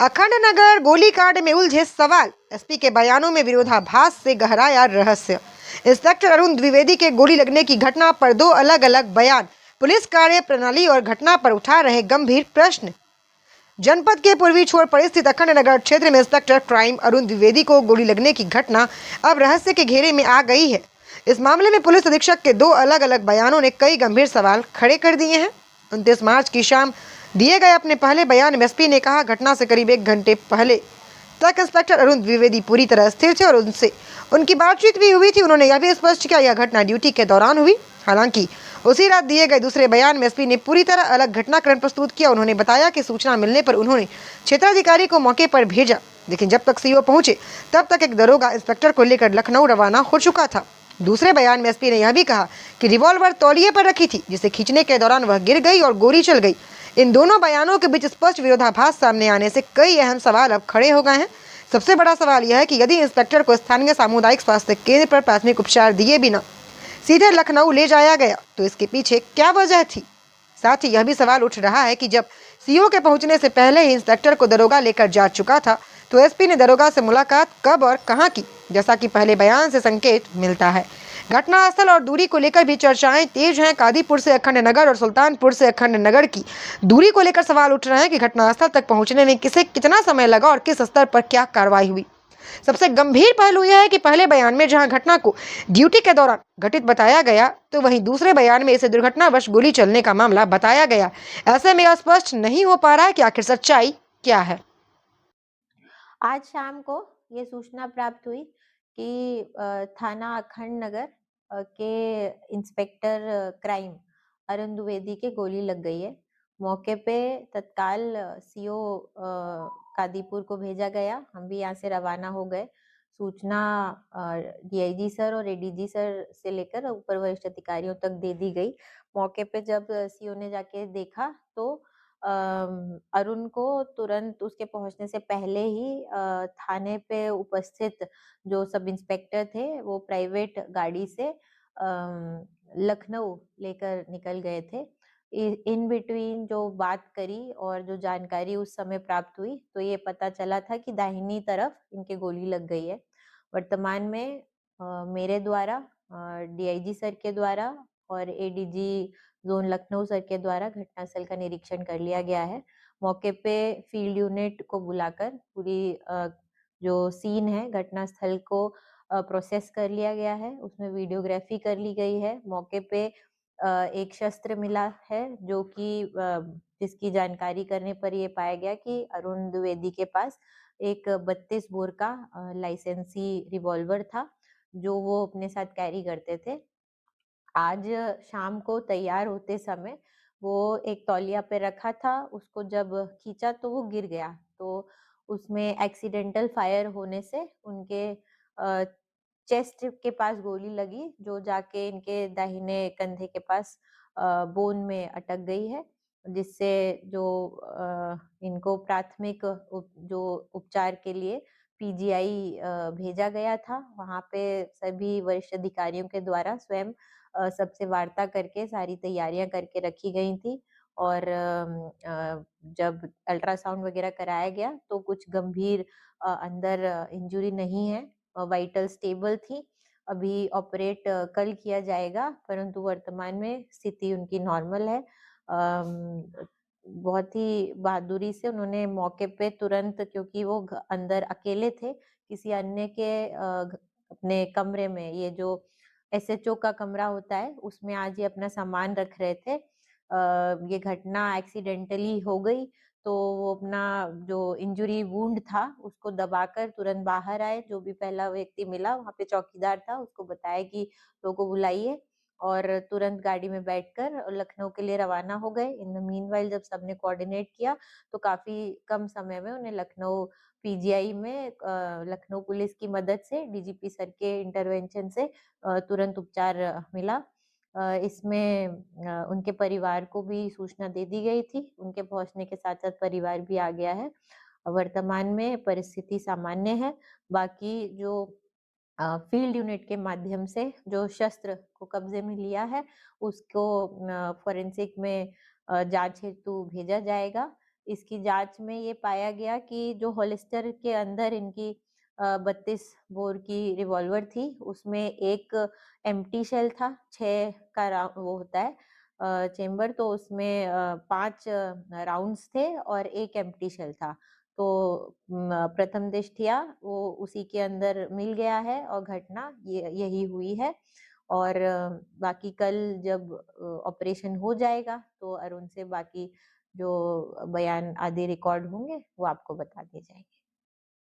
अखंड नगर गोलीकांड में उलझे सवाल, एसपी के बयानों में विरोधाभास से गहराया रहस्य। इंस्पेक्टर अरुण द्विवेदी के गोली लगने की घटना पर दो अलग अलग बयान, पुलिस कार्य प्रणाली और घटना पर उठा रहे गंभीर प्रश्न। जनपद के पूर्वी छोर पर स्थित अखंड नगर क्षेत्र में इंस्पेक्टर क्राइम अरुण द्विवेदी को गोली लगने की घटना अब रहस्य के घेरे में आ गई है। इस मामले में पुलिस अधीक्षक के दो अलग अलग बयानों ने कई गंभीर सवाल खड़े कर दिए हैं। 29 मार्च की शाम दिए गए अपने पहले बयान में एसपी ने कहा, घटना से करीब 1 घंटे पहले तक इंस्पेक्टर अरुण द्विवेदी पूरी तरह स्थिर थे और उनसे उनकी बातचीत भी हुई थी। उन्होंने यह भी स्पष्ट किया, यह घटना ड्यूटी के दौरान हुई। हालांकि उसी रात दिए गए दूसरे बयान में एसपी ने पूरी तरह अलग घटनाक्रम प्रस्तुत किया। उन्होंने बताया कि सूचना मिलने पर उन्होंने क्षेत्राधिकारी को मौके पर भेजा, लेकिन जब तक सीओ पहुंचे तब तक एक दरोगा इंस्पेक्टर को लेकर लखनऊ रवाना हो चुका था। दूसरे बयान में एसपी ने यह भी कहा कि रिवॉल्वर तौलिए पर रखी थी, जिसे खींचने के दौरान वह गिर गई और गोली चल गई। इन दोनों बयानों के बीच स्पष्ट विरोधाभास सामने आने से कई अहम सवाल अब खड़े हो गए हैं। सबसे बड़ा सवाल यह है कि यदि इंस्पेक्टर को स्थानीय सामुदायिक स्वास्थ्य केंद्र पर प्राथमिक उपचार दिए बिना सीधे लखनऊ ले जाया गया तो इसके पीछे क्या वजह थी। साथ ही यह भी सवाल उठ रहा है कि जब सीओ के पहुंचने से पहले ही इंस्पेक्टर को दरोगा लेकर जा चुका था तो एसपी ने दरोगा से मुलाकात कब और कहां की, जैसा कि पहले बयान से संकेत मिलता है। घटनास्थल और दूरी को लेकर भी चर्चाएं तेज हैं। कादीपुर से अखंड नगर और सुल्तानपुर से अखंड नगर की दूरी को लेकर सवाल उठ रहे हैं कि घटनास्थल तक पहुंचने में किसे कितना समय लगा और किस स्तर पर क्या कार्रवाई हुई। सबसे गंभीर पहलू यह है कि पहले बयान में जहां घटना को ड्यूटी के दौरान घटित बताया गया, तो वहीं दूसरे बयान में इसे दुर्घटनावश गोली चलने का मामला बताया गया। ऐसे में स्पष्ट नहीं हो पा रहा है कि आखिर सच्चाई क्या है। आज शाम को ये सूचना प्राप्त हुई कि थाना अखंड नगर के इंस्पेक्टर क्राइम अरुण द्विवेदी के गोली लग गई है। मौके पे तत्काल सीओ कादीपुर को भेजा गया। हम भी यहाँ से रवाना हो गए। सूचना डीआईजी सर और एडीजी सर से लेकर ऊपर वरिष्ठ अधिकारियों तक दे दी गई। मौके पे जब सीओ ने जाके देखा तो अरुण को तुरंत उसके पहुंचने से पहले ही थाने पे उपस्थित जो सब इंस्पेक्टर थे वो प्राइवेट गाड़ी से लखनऊ लेकर निकल गए थे। इन बिटवीन जो बात करी और जो जानकारी उस समय प्राप्त हुई तो ये पता चला था कि दाहिनी तरफ इनके गोली लग गई है। वर्तमान में मेरे द्वारा, डीआईजी सर के द्वारा और एडीजी जोन लखनऊ सर के द्वारा घटनास्थल का निरीक्षण कर लिया गया है। मौके पे फील्ड यूनिट को बुलाकर पूरी जो सीन है घटनास्थल को प्रोसेस कर लिया गया है। उसमें वीडियोग्राफी कर ली गई है। मौके पे एक शस्त्र मिला है जो कि जिसकी जानकारी करने पर ये पाया गया कि अरुण द्विवेदी के पास एक 32 बोर का लाइसेंसी रिवॉल्वर था जो वो अपने साथ कैरी करते थे। आज शाम को तैयार होते समय वो एक तौलिया पे रखा था, उसको जब खींचा तो वो गिर गया। तो उसमें एक्सीडेंटल फायर होने से उनके चेस्ट के पास गोली लगी जो जाके इनके दाहिने कंधे के पास बोन में अटक गई है, जिससे जो इनको प्राथमिक जो उपचार के लिए पीजीआई भेजा गया था। वहाँ पे सभी वरिष्ठ अधिकारियों के द्वारा स्वयं सबसे वार्ता करके सारी तैयारियां करके रखी गई थी और जब अल्ट्रासाउंड वगैरह कराया गया तो कुछ गंभीर अंदर इंजरी नहीं है, वाइटल स्टेबल थी। अभी ऑपरेट कल किया जाएगा, परंतु वर्तमान में स्थिति उनकी नॉर्मल है। बहुत ही बहादुरी से उन्होंने मौके पे तुरंत, क्योंकि वो अंदर अकेले थे, किसी अन्य के अपने कमरे में, ये जो एसएचओ का कमरा होता है उसमें आज ये अपना सामान रख रहे थे। ये घटना एक्सीडेंटली हो गई तो वो अपना जो इंजरी वुंड था उसको दबाकर तुरंत बाहर आए। जो भी पहला व्यक्ति मिला वहाँ पे चौकीदार था, उसको बताया कि लोगों को बुलाइए और तुरंत गाड़ी में बैठकर लखनऊ के लिए रवाना हो गए। इन द मीनवाइल जब सबने कोऑर्डिनेट किया तो काफी कम समय में उन्हें लखनऊ पीजीआई में लखनऊ पुलिस की मदद से, डीजीपी सर के इंटरवेंशन से तुरंत उपचार मिला। इसमें उनके परिवार को भी सूचना दे दी गई थी। उनके पहुंचने के साथ साथ परिवार भी आ गया है। वर्तमान में परिस्थिति सामान्य है। बाकी जो फील्ड यूनिट के माध्यम से जो शस्त्र को कब्जे में लिया है उसको फॉरेंसिक में जांच हेतु भेजा जाएगा। इसकी जांच में ये पाया गया कि जो होलिस्टर के अंदर इनकी 32 बोर की रिवॉल्वर थी, उसमें एक एम्प्टी शेल था, 6 का वो होता है चेम्बर, तो उसमें 5 राउंड्स थे और एक एम्प्टी शेल था। तो प्रथम दृष्टया वो उसी के अंदर मिल गया है और घटना ये यही हुई है। और बाकी कल जब ऑपरेशन हो जाएगा तो अरुण से बाकी जो बयान आदि रिकॉर्ड होंगे वो आपको बता दिए जाएंगे।